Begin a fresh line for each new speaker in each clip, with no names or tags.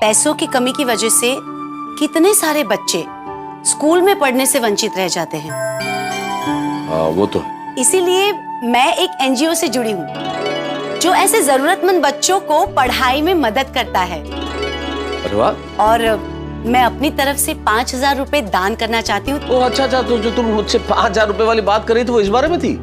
पैसों की कमी की वजह से कितने सारे बच्चे स्कूल में पढ़ने से वंचित रह जाते हैं।
वो तो
इसीलिए मैं एक एनजीओ से जुड़ी हूँ जो ऐसे जरूरतमंद बच्चों को पढ़ाई में मदद करता है।
अरे वाह।
और मैं अपनी तरफ से 5,000 रुपए दान करना चाहती हूँ।
ओ अच्छा, तो जो तुम मुझसे 5,000 रुपए वाली बात कर रही थी वो इस बारे में थी?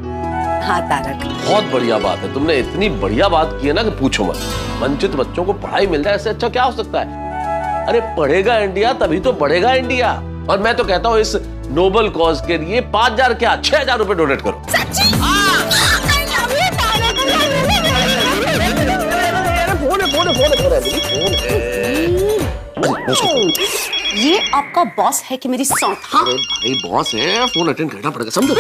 हाँ तारक,
बहुत बढ़िया बात है, तुमने इतनी बढ़िया बात की है ना कि पूछो मत। वंचित बच्चों को पढ़ाई मिल जाए, इससे अच्छा क्या हो सकता है? अरे पढ़ेगा इंडिया तभी तो बढ़ेगा इंडिया। और मैं तो कहता हूँ इस नोबल कॉज के लिए 5,000 क्या 6,000 रुपए डोनेट करो।
ये आपका बॉस है कि मेरी सौंठ? हाँ
भाई बॉस है, फोन अटेंड करना पड़ेगा, समझो।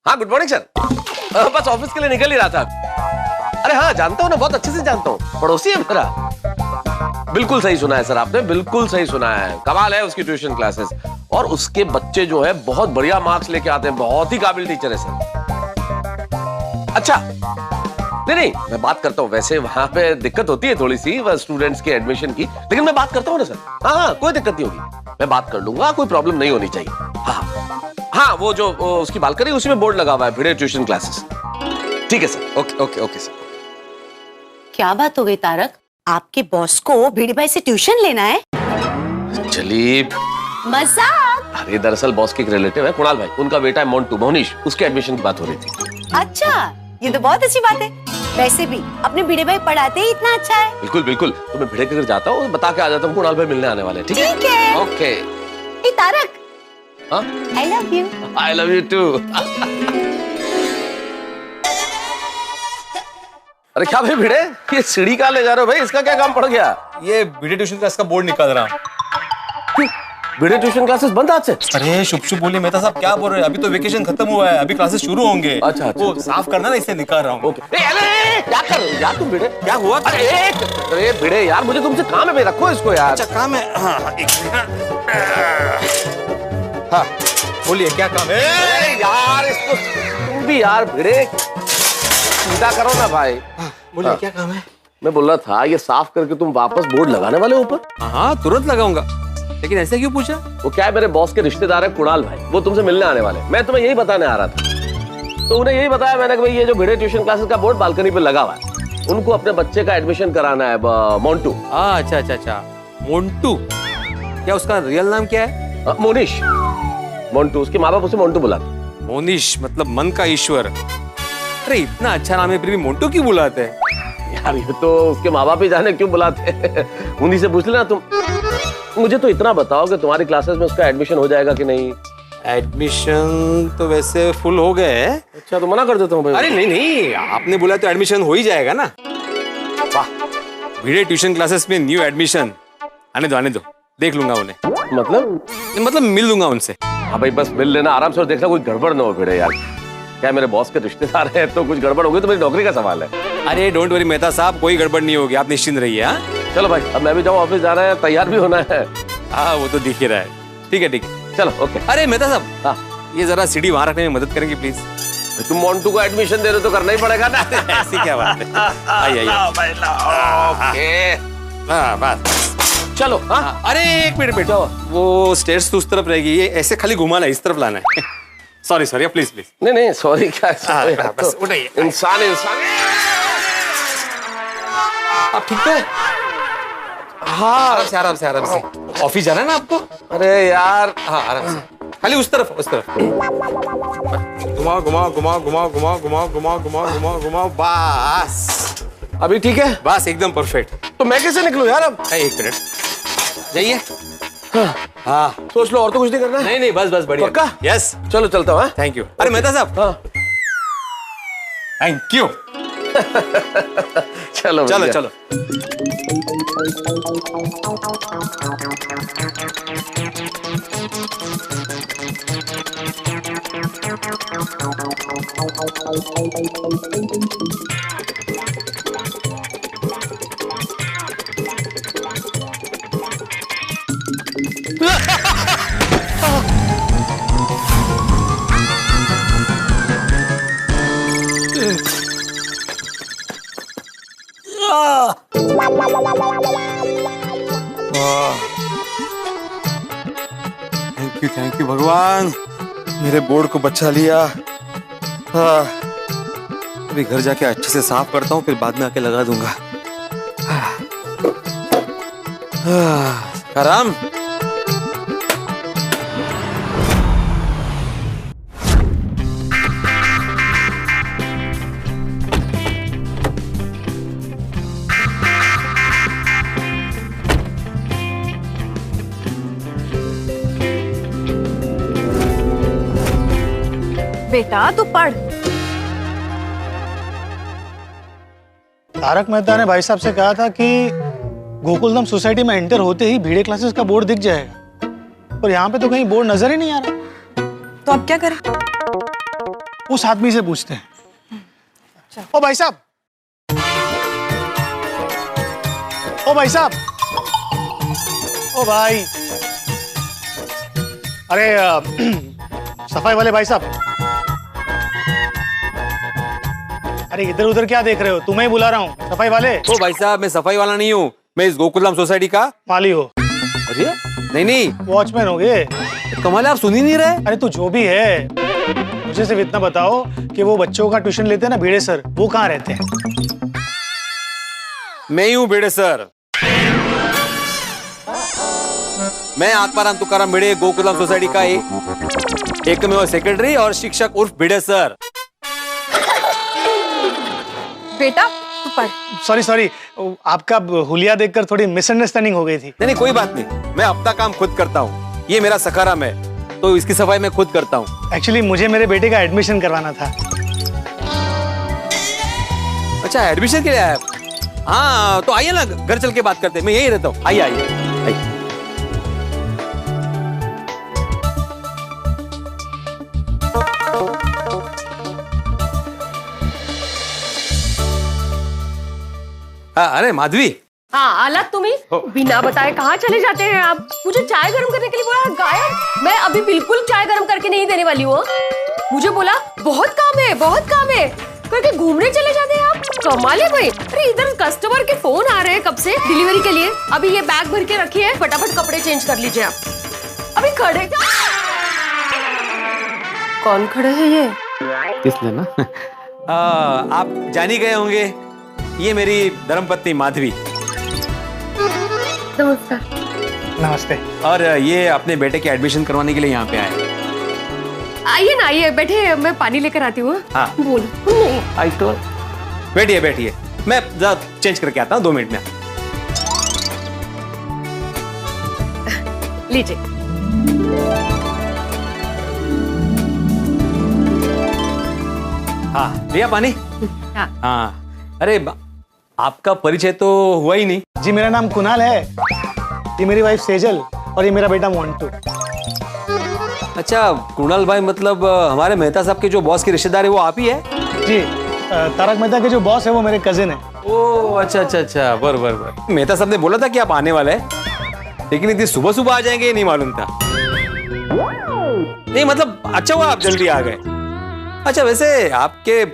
हाँ गुड मॉर्निंग सर, बस ऑफिस के लिए निकल ही रहा था। अरे हाँ जानता हूँ ना, बहुत अच्छे से जानता हूँ, पड़ोसी है मेरा। बिल्कुल सही सुना है सर आपने, बिल्कुल सही सुना है। कमाल है उसकी ट्यूशन क्लासेस, और उसके बच्चे जो है बहुत बढ़िया मार्क्स लेके आते हैं, बहुत ही काबिल टीचर है सर। अच्छा नहीं मैं बात करता हूँ, वैसे वहां पे दिक्कत होती है थोड़ी सी स्टूडेंट्स के एडमिशन की, लेकिन मैं बात करता हूँ ना सर। हाँ कोई दिक्कत नहीं होगी, मैं बात कर लूंगा, कोई प्रॉब्लम नहीं होनी चाहिए। हाँ वो जो उसकी बालकनी उसी में बोर्ड लगा हुआ है, भिड़े ट्यूशन क्लासेस। ठीक है सर, ओके सर।
क्या बात हो गई तारक, आपके बॉस को भिड़े भाई से ट्यूशन लेना है?
चलिए
मजाक।
अरे दरअसल बॉस के एक रिलेटिव है कुणाल भाई, उनका बेटा है मोन्टू, मोनिश, उसके एडमिशन की बात हो रही थी।
अच्छा ये तो बहुत अच्छी बात है। वैसे भी अपने भिड़े भाई पढ़ाते ही इतना अच्छा है।
बिल्कुल तो मैं भिड़े के घर जाता हूँ, बता के आ जाता हूँ कुणाल भाई मिलने आने वाले हैं। ठीक है okay.
Tarak
I love you too. अरे क्या भाई भिड़े, ये सीढ़ी कहाँ ले जा रहे हो भाई, इसका क्या काम पड़ गया?
ये भिड़े ट्यूशन क्लास का बोर्ड निकाल रहा हूँ।
भिड़े ट्यूशन क्लासेस बंद आज से?
अरे शुभ बोलिए मेहता साहब, क्या बोल रहे हैं? अभी तो वेकेशन खत्म हुआ है, अभी क्लासेस शुरू होंगे।
अच्छा
वो साफ करना ना, इससे निकाल रहा हूँ।
क्या कर रहे हो यार तुम भिड़े?
क्या हुआ?
अरे भिड़े यार, मुझे तुमसे काम है भाई, रखो इसको यार।
अच्छा काम है, हाँ एक मिनट। हाँ बोलिए क्या काम है?
यार इसको तुम भी यार भिड़े सीधा करो ना भाई।
बोलिए क्या काम है?
मैं बोल रहा था ये साफ करके तुम वापस बोर्ड लगाने वाले हो ऊपर?
हाँ तुरंत लगाऊंगा, लेकिन ऐसे क्यों पूछा?
वो क्या है, मेरे बॉस के रिश्तेदार है कुणाल भाई, वो तुमसे मिलने आने वाले। मैं तुम्हें यही बताने आ रहा था, तो उन्हें यही बताया मैंने कि भाई ये जो भिड़े ट्यूशन क्लासेस का बोर्ड बालकनी पे लगा हुआ है, उनको अपने बच्चे का एडमिशन कराना है, मोन्टू।
अच्छा मोन्टू, क्या उसका रियल नाम क्या है?
मोनिश। मोन्टू, उसके माँ बाप उसे मोन्टू बुलाते।
मोनिश मतलब मन का ईश्वर। अरे इतना अच्छा नाम है फिर भी मोन्टू क्यों बुलाते हैं?
यार ये तो उसके माँ बाप ही जाने क्यों बुलाते हैं। उन्हीं से पूछ लेना तुम। मुझे तो इतना बताओ कि तुम्हारी क्लासेस में उसका एडमिशन हो जाएगा कि नहीं?
एडमिशन तो वैसे फुल हो गए हैं।
अच्छा तो मना कर देता हूँ भाई।
अरे नहीं आपने बोला तो एडमिशन हो ही जाएगा ना। वाह, भिड़े ट्यूशन क्लासेस में न्यू एडमिशन, आने दो देख लूंगा उन्हें। मतलब मिल लूंगा उनसे।
हाँ भाई बस मिल लेना आराम से, और देखना कोई गड़बड़ ना हो भिड़े यार। क्या मेरे बॉस के रिश्तेदार हैं, तो कुछ गड़बड़ होगी तो मेरी नौकरी का सवाल है।
अरे डोंट वरी मेहता साहब, कोई गड़बड़ नहीं होगी, आप निश्चिंत रहिए। हाँ
चलो भाई, अब मैं भी जाऊँ, ऑफिस जा रहा है, तैयार भी होना है।
हाँ वो तो दिख ही रहा है। ठीक है
चलो ओके।
अरे मेहता साहब,
हाँ
ये जरा सीढ़ी वहां रखने में मदद करेंगे प्लीज।
तुम मोन्टू को एडमिशन दे रहे हो तो करना ही पड़ेगा ना।
ऐसी क्या बात है? आइए बस
चलो। हाँ
अरे एक मिनट वो स्टेयर्स तो उस तरफ रहेगी, ये ऐसे खाली घुमाना है, इस तरफ लाना है। सॉरी प्लीज
नहीं सॉरी क्या,
बस उठाइए।
इंसान
आप ठीक है? हाँ आराम से ऑफिस जाना है ना आपको?
अरे यार
हाँ आराम से, खाली उस तरफ घुमाओ बस।
अभी ठीक है?
बस एकदम परफेक्ट।
तो मैं कैसे निकलूं यार अब?
एक मिनट जाइए। हाँ
सोच लो, और तो कुछ नहीं करना है?
नहीं बस बढ़िया।
पक्का?
यस
चलो चलता हूँ।
Thank you. अरे मेहता साहब,
हाँ
थैंक यू।
चलो
थैंक यू भगवान, मेरे बोर्ड को बचा लिया। अभी घर जाके अच्छे से साफ करता हूँ, फिर बाद में आके लगा दूंगा। आराम।
बेटा तू पढ़।
तारक मेहता ने भाई साहब से कहा था कि गोकुलधाम सोसाइटी में एंटर होते ही भिड़े क्लासेस का बोर्ड दिख जाएगा, और यहाँ पे तो कहीं बोर्ड नजर ही नहीं आ रहा।
तो अब क्या करें?
उस आदमी से पूछते हैं। ओ भाई साहब, ओ भाई साहब, ओ भाई, अरे सफाई वाले भाई साहब, अरे इधर उधर क्या देख रहे हो? तुम्हें ही बुला रहा हूँ, सफाई वाले।
ओ भाई साहब, मैं सफाई वाला नहीं हूँ, मैं इस गोकुलधाम सोसाइटी का
माली हो।
अरे नहीं,
वॉचमैन हो गए।
कमाल है, आप सुन ही नहीं रहे।
अरे तू जो भी है, मुझे सिर्फ इतना बताओ कि वो बच्चों का ट्यूशन लेते हैं ना भिड़े सर, वो कहाँ रहते हैं?
मैं ही हूँ भिड़े सर। मैं आत्माराम तुकाराम भिड़े, गोकुलधाम सोसाइटी का एकमेव सेक्रेटरी और शिक्षक उर्फ भिड़े सर।
बेटा तू पढ़।
सॉरी, आपका हुलिया देखकर थोड़ी मिसअंडरस्टैंडिंग हो गई थी।
नहीं कोई बात नहीं, मैं अपना काम खुद करता हूँ। ये मेरा सखाराम है, तो इसकी सफाई मैं खुद करता हूँ।
एक्चुअली मुझे मेरे बेटे का एडमिशन करवाना था।
अच्छा, एडमिशन के लिए आए आप? हाँ तो आइए ना, घर चल के बात करते हैं, मैं यही रहता हूँ। आइए आइए। अरे माधवी।
हाँ आला, तुम्ही बिना बताए कहाँ चले जाते हैं आप? मुझे चाय गर्म करने के लिए बोला, गायब। मैं अभी बिल्कुल चाय गर्म करके नहीं देने वाली हूँ। मुझे बोला बहुत काम है करके घूमने चले जाते हैं आप। कमाल है भाई। अरे इधर कस्टमर के फोन आ रहे हैं कब से डिलीवरी के लिए। अभी ये बैग भर के रखिए, फटाफट कपड़े चेंज कर लीजिए आप। अभी खड़े कौन खड़े हैं ये?
किसने ना आप जान ही गए होंगे, ये मेरी धर्मपत्नी माधवी।
नमस्कार।
नमस्ते।
और ये अपने बेटे के एडमिशन करवाने के लिए यहाँ पे आए।
आइए ना, आइए बैठे, मैं पानी लेकर आती हूँ।
हाँ
बोलो। नहीं
आई तो बैठिए, मैं चेंज करके आता हूँ 2 मिनट में।
लीजिए।
हाँ लिया पानी। हाँ अरे आपका परिचय तो हुआ ही नहीं।
जी मेरा नाम कुणाल है, ये मेरी वाइफ सेजल और ये मेरा बेटा मोंटू।
अच्छा कुणाल भाई, मतलब हमारे मेहता साहब के जो बॉस के रिश्तेदार है वो आप ही है?
जी तारक मेहता के जो बॉस है वो मेरे कजिन है।
ओह अच्छा, बराबर। मेहता साहब ने बोला था कि आप आने वाले हैं, लेकिन इतनी सुबह आ जाएंगे नहीं मालूम था। नहीं मतलब अच्छा हुआ आप जल्दी आ गए। अच्छा वैसे आपके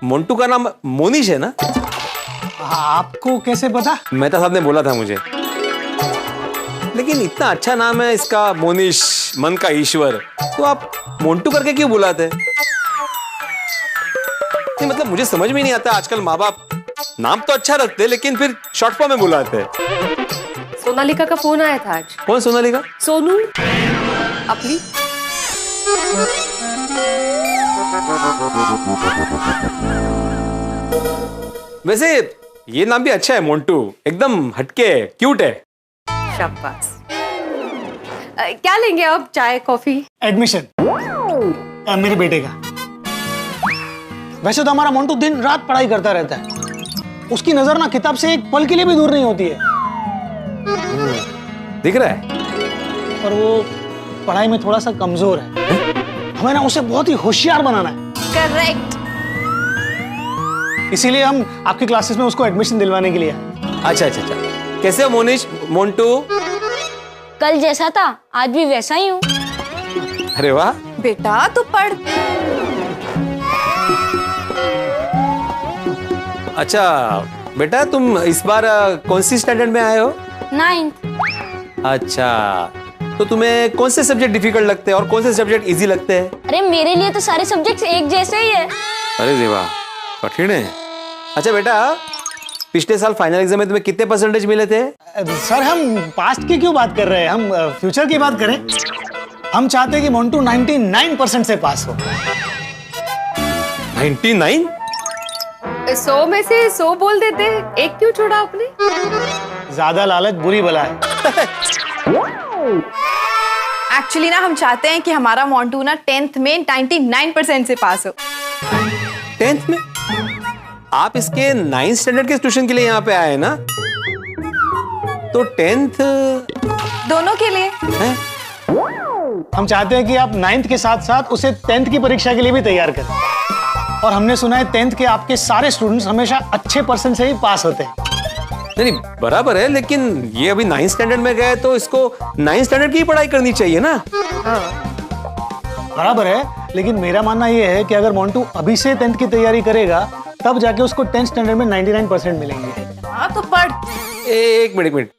मोंटू का नाम मोनिश है ना?
आपको कैसे पता?
मेहता साहब ने बोला था मुझे। लेकिन इतना अच्छा नाम है इसका, मोनिश, मन का ईश्वर, तो आप मोंटू करके क्यों बुलाते? नहीं मतलब मुझे समझ में नहीं आता, आजकल माँ बाप नाम तो अच्छा रखते लेकिन फिर शॉर्ट फॉर्म में बुलाते।
सोनालिका का फोन आया था आज।
कौन सोनालिका?
सोनू अपनी।
वैसे ये नाम भी अच्छा है, मोंटू, एकदम हटके क्यूट है।
शाबाश। क्या लेंगे आप, चाय कॉफी?
एडमिशन मेरे बेटे का। वैसे तो हमारा मोंटू दिन रात पढ़ाई करता रहता है, उसकी नजर ना किताब से एक पल के लिए भी दूर नहीं होती है।
दिख रहा है?
और वो पढ़ाई में थोड़ा सा कमजोर है, हमें ना उसे बहुत ही होशियार बनाना है।
करेक्ट।
इसीलिए हम आपकी क्लासेस में उसको एडमिशन दिलवाने के लिए आए।
अच्छा। कैसे हो मोनिश, मोंटू?
कल जैसा था आज भी वैसा ही हूँ।
अरे वाह।
बेटा तू पढ़।
अच्छा बेटा, तुम इस बार कौन सी स्टैंडर्ड में आए हो?
9th।
अच्छा, तो तुम्हें कौन से सब्जेक्ट डिफिकल्ट लगते हैं और कौन से सब्जेक्ट इजी लगते हैं?
अरे मेरे लिए तो सारे सब्जेक्ट्स एक जैसे ही है।
अरे देवा, कठिन है। अच्छा बेटा, पिछले साल फाइनल एग्जाम में तुम्हें कितने परसेंटेज मिले थे?
सर हम पास्ट की क्यों बात कर रहे हैं, हम फ्यूचर की बात करें। हम चाहते हैं कि मोन्टू 99% से पास हो।
99?
100 में से 100 बोल देते, एक क्यों छोड़ा आपने?
ज्यादा लालच बुरी बला है।
एक्चुअली ना हम चाहते हैं कि हमारा मोन्टू ना 10th में 99% से पास हो।
10th में? आप इसके 9th स्टैंडर्ड के ट्यूशन के लिए यहाँ पे आए हैं ना? तो 10th
दोनों के लिए।
है?
हम चाहते हैं कि आप 9th के साथ साथ उसे 10th की परीक्षा के लिए भी तैयार करें। और हमने सुना है 10th के आपके सारे स्टूडेंट्स हमेशा अच्छे परसेंट से ही पास होते हैं।
नहीं बराबर है, लेकिन ये अभी 9th स्टैंडर्ड में गए तो इसको 9th स्टैंडर्ड की ही पढ़ाई करनी चाहिए ना?
बराबर है, लेकिन मेरा मानना ये है कि अगर मोन्टू अभी से 10th की तैयारी करेगा तब जाके उसको 10th स्टैंडर्ड में 99% मिलेंगे।
हाँ तो पढ़।
एक मिनट,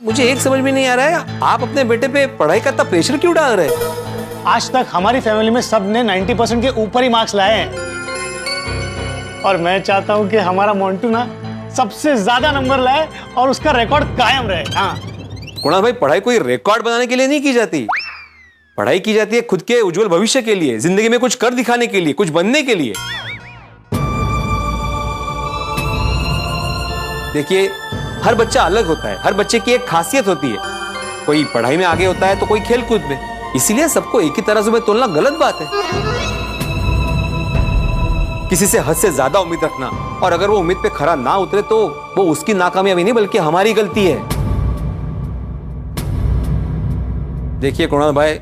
मुझे एक समझ में नहीं आ रहा है, आप अपने बेटे पे पढ़ाई का इतना प्रेशर क्यों डाल रहे हैं?
आज तक हमारी फैमिली में सबने 90% के ऊपर ही मार्क्स लाए हैं और मैं चाहता हूं कि हमारा मोन्टू ना सबसे ज्यादा नंबर लाए और उसका रिकॉर्ड कायम रहे। हाँ
कुणाल भाई, पढ़ाई कोई रिकॉर्ड बनाने के लिए नहीं की जाती। पढ़ाई की जाती है खुद के उज्जवल भविष्य के लिए, जिंदगी में कुछ कर दिखाने के लिए, कुछ बनने के लिए। देखिए, हर बच्चा अलग होता है, हर बच्चे की एक खासियत होती है। कोई पढ़ाई में आगे होता है तो कोई खेल कूद में, इसीलिए सबको एक ही तरह से तोलना गलत बात है। किसी से हद से ज्यादा उम्मीद रखना और अगर वो उम्मीद पे खरा ना उतरे तो वो उसकी नाकामयाबी नहीं बल्कि हमारी गलती है। देखिए कुणाल भाई,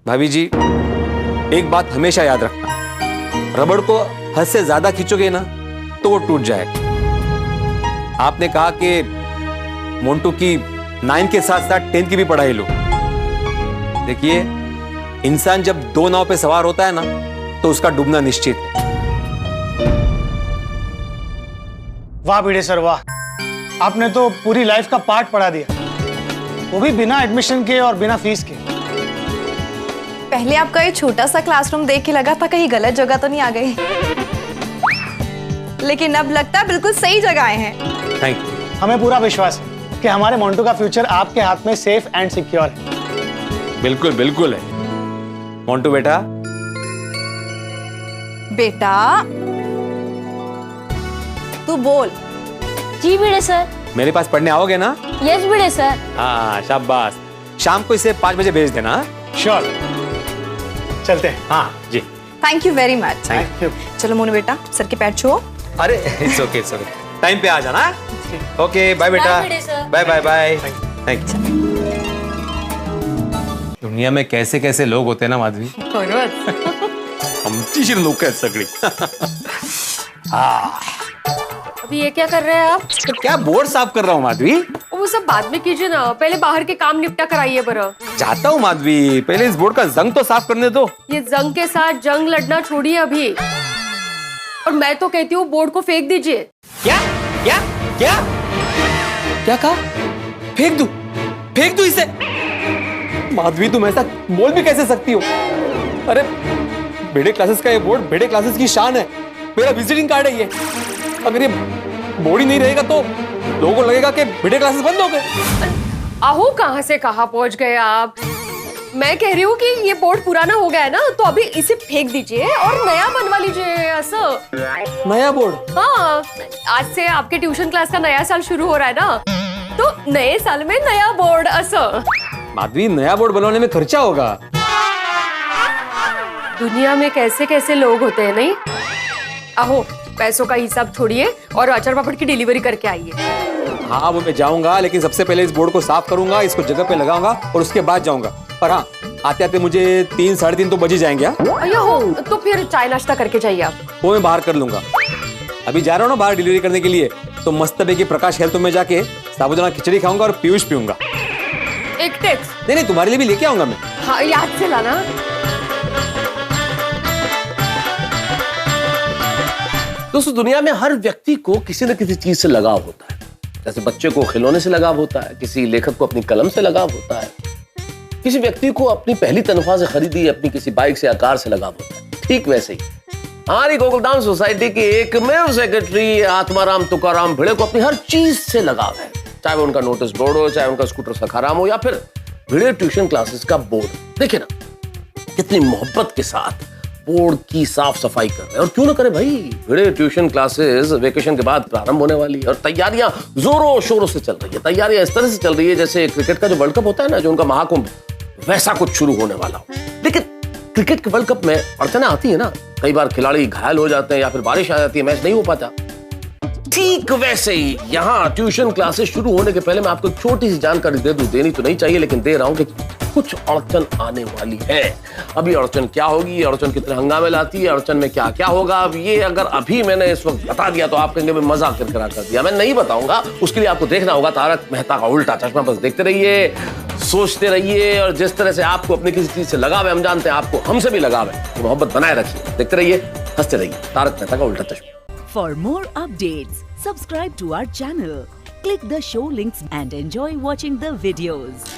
भाभी जी, एक बात हमेशा याद रखना, रबड़ को हद से ज्यादा खींचोगे ना तो वो टूट जाएगा। आपने कहा कि मोन्टू की 9th के साथ साथ 10th की भी पढ़ाई लो। देखिए, इंसान जब दो नाव पे सवार होता है ना तो उसका डूबना निश्चित है।
वाह भिड़े सर वाह, आपने तो पूरी लाइफ का पार्ट पढ़ा दिया, वो भी बिना एडमिशन के और बिना फीस के।
पहले आपका ये छोटा सा क्लासरूम देख के लगा था कहीं गलत जगह तो नहीं आ गए, लेकिन अब लगता है बिल्कुल सही जगह आए हैं।
Thank you.
हमें पूरा विश्वास है कि हमारे मोन्टू का फ्यूचर आपके हाथ में सेफ एंड सिक्योर है।
बिल्कुल बिल्कुल है। मोन्टू बेटा,
बेटा तू बोल।
जी भिड़े सर।
मेरे पास पढ़ने आओगे ना?
यस भिड़े सर।
हाँ शाबाश, शाम को इसे 5 बजे भेज देना।
श्योर, चलते हैं।
हाँ जी।
Thank you very much.
Thank you.
चलो मोनू बेटा, सर के पैर छुओ।
अरे it's okay, it's okay, time पे आ जाना। ओके बाय बेटा,
Bye, बेटे sir.
Bye bye bye. Thank you. दुनिया में कैसे कैसे लोग होते हैं ना माधवी, आमची लोक आहेत सगळी।
अभी ये क्या कर रहे हैं आप?
तो क्या बोर्ड साफ कर रहा हूँ माधवी?
वो सब बाद में कीजिए ना, पहले बाहर के काम निपटा कराइए बरा।
जाता हूँ माधवी, पहले इस बोर्ड का जंग तो साफ करने दो।
ये जंग के साथ जंग लड़ना छोड़िए अभी, और मैं तो कहती हूँ बोर्ड को फेंक दीजिए।
क्या क्या क्या क्या कहा? फेंक दूं? फेंक दूं इसे? माधवी तुम ऐसा बोल भी कैसे सकती हो? अरे बेड़े क्लासेस का ये बोर्ड बेड़े क्लासेस की शान है, मेरा विजिटिंग कार्ड है ये। अगर ये बोर्ड ही नहीं रहेगा तो लोगों को लगेगा कि बेड़े क्लासेस बंद हो गए।
आहू कहाँ से कहाँ पहुँच गए आप? मैं कह रही हूँ कि ये बोर्ड पुराना हो गया है ना, तो अभी इसे फेंक दीजिए और नया बनवा लीजिए। ऐसा
नया बोर्ड?
हाँ, आज से आपके ट्यूशन क्लास का नया साल शुरू हो रहा है ना, तो नए साल में नया बोर्ड। ऐसा
माधवी, नया बोर्ड बनवाने में खर्चा होगा।
दुनिया में कैसे कैसे लोग होते हैं नहीं? आहो, पैसों का हिसाब छोड़िए और अचार पापड़ की डिलीवरी करके आइए।
हाँ वो मैं जाऊंगा, लेकिन सबसे पहले इस बोर्ड को साफ करूंगा, इसको जगह पे लगाऊंगा और उसके बाद जाऊंगा। पर हाँ, आते आते मुझे 3 साढ़े 3 तो बज ही जाएंगे।
अयो हो, तो फिर चाय नाश्ता करके जाइए आप।
वो मैं बाहर कर लूंगा। अभी जा रहा हूँ ना बाहर डिलीवरी करने के लिए, तो मस्त की प्रकाश हेल्थ में जाके साबुदाना खिचड़ी खाऊंगा और पीयूष पीऊंगा।
एक टेक्स।
नहीं तुम्हारे लिए भी लेके आऊंगा मैं।
हाँ याद से लाना।
दोस्तों, दुनिया में हर व्यक्ति को किसी न किसी चीज से लगाव होता है। जैसे बच्चे को खिलौने से लगाव होता है, किसी लेखक को अपनी कलम से लगाव होता है, किसी व्यक्ति को अपनी पहली तनख्वाह से खरीदी अपनी किसी बाइक से या कार से लगाव होता है, ठीक वैसे ही हमारी गोकुलधाम सोसाइटी के एकमेव सेक्रेटरी आत्माराम तुकाराम भिड़े को अपनी हर चीज से लगाव है, चाहे वो उनका नोटिस बोर्ड हो, चाहे उनका स्कूटर सखाराम हो, या फिर भिड़े ट्यूशन क्लासेस का बोर्ड। देखिए ना कितनी मोहब्बत के साथ बोर्ड की साफ सफाई कर रहे हैं। और क्यों ना करे भाई, भिड़े ट्यूशन क्लासेस वेकेशन के बाद प्रारंभ होने वाली है और तैयारियां जोरों शोरों से चल रही है। तैयारियां इस तरह से चल रही है जैसे क्रिकेट का जो वर्ल्ड कप होता है ना, जो उनका महाकुंभ, वैसा कुछ शुरू होने वाला हो। लेकिन क्रिकेट के वर्ल्ड कप में अड़चनें आती है ना, कई बार खिलाड़ी घायल हो जाते हैं या फिर बारिश आ जाती है, मैच नहीं हो पाता। ठीक वैसे ही यहाँ ट्यूशन क्लासेस शुरू होने के पहले मैं आपको एक छोटी सी जानकारी दे दूं, देनी तो नहीं चाहिए लेकिन दे रहा हूं कि कुछ अड़चन आने वाली है। अभी अड़चन क्या होगी, अड़चन कितने हंगामे लाती है, अड़चन में क्या क्या होगा, अब ये अगर अभी मैंने इस वक्त बता दिया तो आप कहेंगे मैं मजाक कर दिया। मैं नहीं बताऊंगा, उसके लिए आपको देखना होगा तारक मेहता का उल्टा चश्मा। बस देखते रहिए, सोचते रहिए, और जिस तरह से आपको अपनी किसी चीज से लगाव है, हम जानते हैं आपको हमसे भी लगाव है, तो मोहब्बत बनाए रखिए, देखते रहिए, हंसते रहिए। तारक मेहता का उल्टा चश्मा।
For more updates, subscribe to our channel, click the show links and enjoy watching the videos.